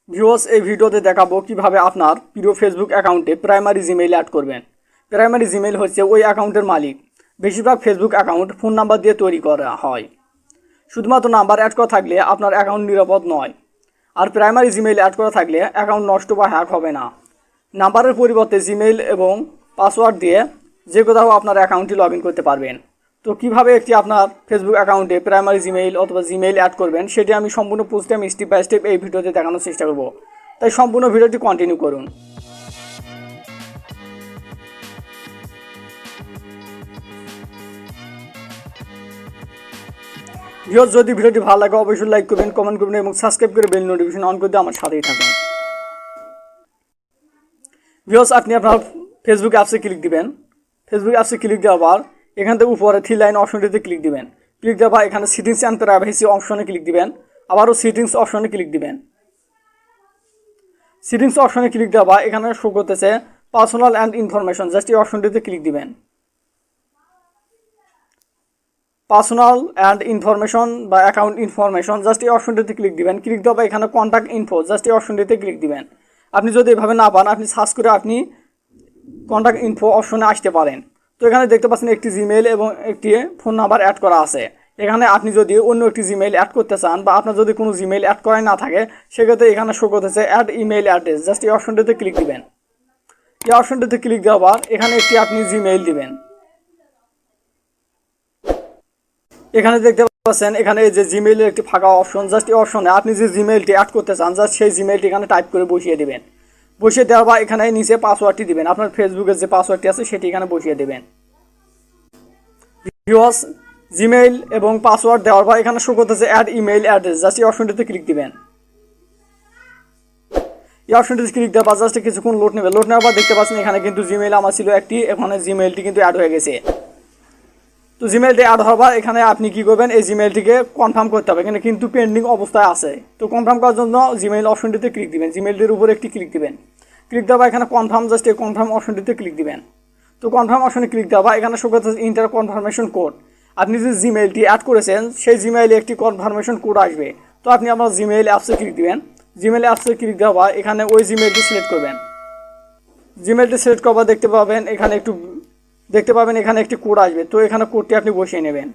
Viewers, এই ভিডিওতে দেখাবো কিভাবে আপনার প্রিয় ফেসবুক অ্যাকাউন্টে প্রাইমারি জিমেইল অ্যাড করবেন। প্রাইমারি জিমেইল হচ্ছে ওই অ্যাকাউন্টের মালিক। বেশিরভাগ ফেসবুক অ্যাকাউন্ট ফোন নাম্বার দিয়ে তৈরি করা হয়। শুধুমাত্র নাম্বার অ্যাড করা থাকলে আপনার অ্যাকাউন্ট নিরাপদ নয়। আর প্রাইমারি জিমেইল অ্যাড করা থাকলে অ্যাকাউন্ট নষ্ট বা হ্যাক হবে না। নাম্বারের পরিবর্তে জিমেইল এবং পাসওয়ার্ড দিয়ে যে কোথাও আপনার অ্যাকাউন্টটি লগ ইন করতে পারবেন। তো কিভাবে একটি আপনার ফেসবুক অ্যাকাউন্টে প্রাইমারি জিমেইল অথবা জিমেইল অ্যাড করবেন সেটি আমি সম্পূর্ণ পোস্টে আমি স্টেপ বাই স্টেপ এই ভিডিওতে দেখানোর চেষ্টা করব। তাই সম্পূর্ণ ভিডিওটি কন্টিনিউ করুন। ভিউয়ার্স, যদি ভিডিওটি ভালো লাগে অবশ্যই লাইক করবেন, কমেন্ট করবেন এবং সাবস্ক্রাইব করে বেল নোটিফিকেশন অন করে দিয়ে আমার সাথেই থাকুন। ভিউয়ার্স, আপনি আপনার ফেসবুক অ্যাপসে ক্লিক দিবেন। ফেসবুক অ্যাপসে ক্লিক দেওয়ার পর এখান থেকে উপরে 3 লাইন অপশনটিতে ক্লিক দিবেন। ক্লিক দেওয়ার পর এখানে সেটিংস অ্যান্ড প্রাইভেসি অপশনে ক্লিক দিবেন। আবারও সেটিংস অপশনে ক্লিক দিবেন। সেটিংস অপশনে ক্লিক দেওয়ার পর এখানে শো করতেছে পার্সোনাল অ্যান্ড ইনফরমেশন, জাস্ট এই অপশনটিতে ক্লিক দিবেন। পার্সোনাল অ্যান্ড ইনফরমেশন বা অ্যাকাউন্ট ইনফরমেশন, জাস্ট এই অপশনটিতে ক্লিক দিবেন। ক্লিক দেওয়ার পর এখানে কন্ট্যাক্ট ইনফো, জাস্ট এই অপশনটিতে ক্লিক দিবেন। আপনি যদি এভাবে না পান আপনি সার্চ করে আপনি কন্ট্যাক্ট ইনফো অপশনে আসতে পারেন। তো এখানে দেখতে পাচ্ছেন একটি জিমেইল এবং একটি ফোন নাম্বার অ্যাড করা আছে। এখানে আপনি যদি অন্য একটি জিমেইল অ্যাড করতে চান বা আপনার যদি কোনো জিমেইল অ্যাড করাই না থাকে সেক্ষেত্রে এখানে শো করতেছে অ্যাড ইমেইল অ্যাড্রেস, জাস্ট এই অপশনটিতে ক্লিক দিবেন। এই অপশনটিতে ক্লিক দেওয়ার পর এখানে একটি আপনি জিমেইল দিবেন। এখানে দেখতে পাচ্ছেন এখানে যে জিমেইলের একটি ফাঁকা অপশন, জাস্ট এই অপশনে আপনি যে জিমেইলটি অ্যাড করতে চান জাস্ট সেই জিমেইলটি এখানে টাইপ করে বসিয়ে দেবেন। বসিয়ে দেওয়ার পর এখানে নিচে পাসওয়ার্ডটি দিবেন, আপনার ফেসবুকের যে পাসওয়ার্ডটি আছে সেটি এখানে বসিয়ে দেবেন। ভিউয়ার্স, জিমেইল এবং পাসওয়ার্ড দেওয়ার পর এখানে শো করতেছে অ্যাড ইমেইল অ্যাড্রেস, জাস্ট এই অপশনটিতে ক্লিক দিবেন। এই অপশনটিতে ক্লিক দেওয়ার পর জাস্ট কিছুক্ষণ লোড নেবে। লোড নেওয়ার পর দেখতে পাচ্ছেন এখানে কিন্তু জিমেইল আমার ছিল একটি, এখানে জিমেইলটি কিন্তু অ্যাড হয়ে গেছে। তো জিমেইলটি অ্যাড হওয়ার পর এখানে আপনি কি করবেন, এই জিমেইলটিকে কনফার্ম করতে হবে। এখানে কিন্তু পেন্ডিং অবস্থায় আছে। তো কনফার্ম করার জন্য জিমেইল অপশনটিতে ক্লিক দিবেন। জিমেইলটির উপর একটি ক্লিক দিবেন। ক্লিক দেওয়ার পর এখানে কনফার্ম, জাস্ট এই কনফার্ম অপশনটিতে ক্লিক দিবেন। তো কনফার্ম অপশনে ক্লিক দেওয়ার পর এখানে শো করতেছে ইন্টার কনফার্মেশন কোড। আপনি যে জিমেইলটি অ্যাড করেছেন সেই জিমেইলে একটি কনফার্মেশন কোড আসবে। তো আপনি আপনার জিমেইল অ্যাপসে ক্লিক দিবেন। জিমেইল অ্যাপসে ক্লিক দেওয়ার পর এখানে ওই জিমেইলটি সিলেক্ট করবেন। জিমেইলটি সিলেক্ট করার পর দেখতে পাবেন এখানে একটি কোড আসবে। তো এখানে কোডটি আপনি বসিয়ে নেবেন।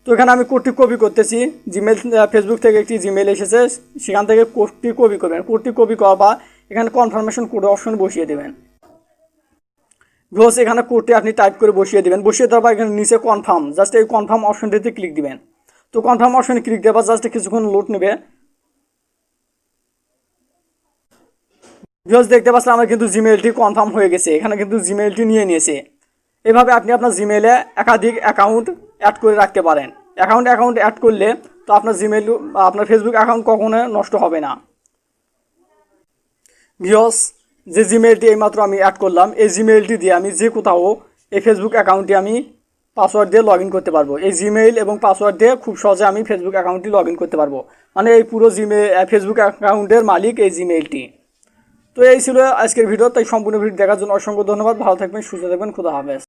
তো এখানে আমি কোডটি কপি করতেছি। জিমেইল ফেসবুক থেকে একটি জিমেইল এসেছে, সেখান থেকে কোডটি কপি করবেন। কোডটি কপি করার পর এখানে কনফার্মেশন কোড অপশন বসিয়ে দেবেন। ভিউয়ার্স, এখানে কোডটি আপনি টাইপ করে বসিয়ে দেবেন। বসিয়ে দেওয়ার পর এখানে নিচে কনফার্ম, জাস্ট এই কনফার্ম অপশনটিতে ক্লিক দিবেন। তো কনফার্ম অপশনে ক্লিক দেওয়ার পর জাস্ট কিছুক্ষণ লোড নেবে। ভিউয়ার্স, দেখতে পাচ্ছেন আমার কিন্তু জিমেইলটি কনফার্ম হয়ে গেছে। এখানে কিন্তু জিমেইলটি নিয়ে নিয়েছে। এভাবে আপনি আপনার জিমেইলে একাধিক অ্যাকাউন্ট অ্যাড করে রাখতে পারেন। অ্যাকাউন্ট অ্যাড করলে তো আপনার জিমেইল আপনার ফেসবুক অ্যাকাউন্ট কখনো নষ্ট হবে না। ভিউয়ার্স, যে জিমেইলটি এইমাত্র আমি অ্যাড করলাম এই জিমেইলটি দিয়ে আমি যে কোথাও এই ফেসবুক অ্যাকাউন্টটি আমি পাসওয়ার্ড দিয়ে লগ ইন করতে পারবো। এই জিমেইল এবং পাসওয়ার্ড দিয়ে খুব সহজে আমি ফেসবুক অ্যাকাউন্টটি লগ ইন করতে পারবো। মানে এই পুরো ফেসবুক অ্যাকাউন্টের মালিক এই জিমেইলটি। তো এই ছিল আজকের ভিডিও। তাই সম্পূর্ণ ভিডিও দেখার জন্য অসংখ্য ধন্যবাদ। ভালো থাকবেন, সুস্থ থাকবেন, খুদা হাফেজ।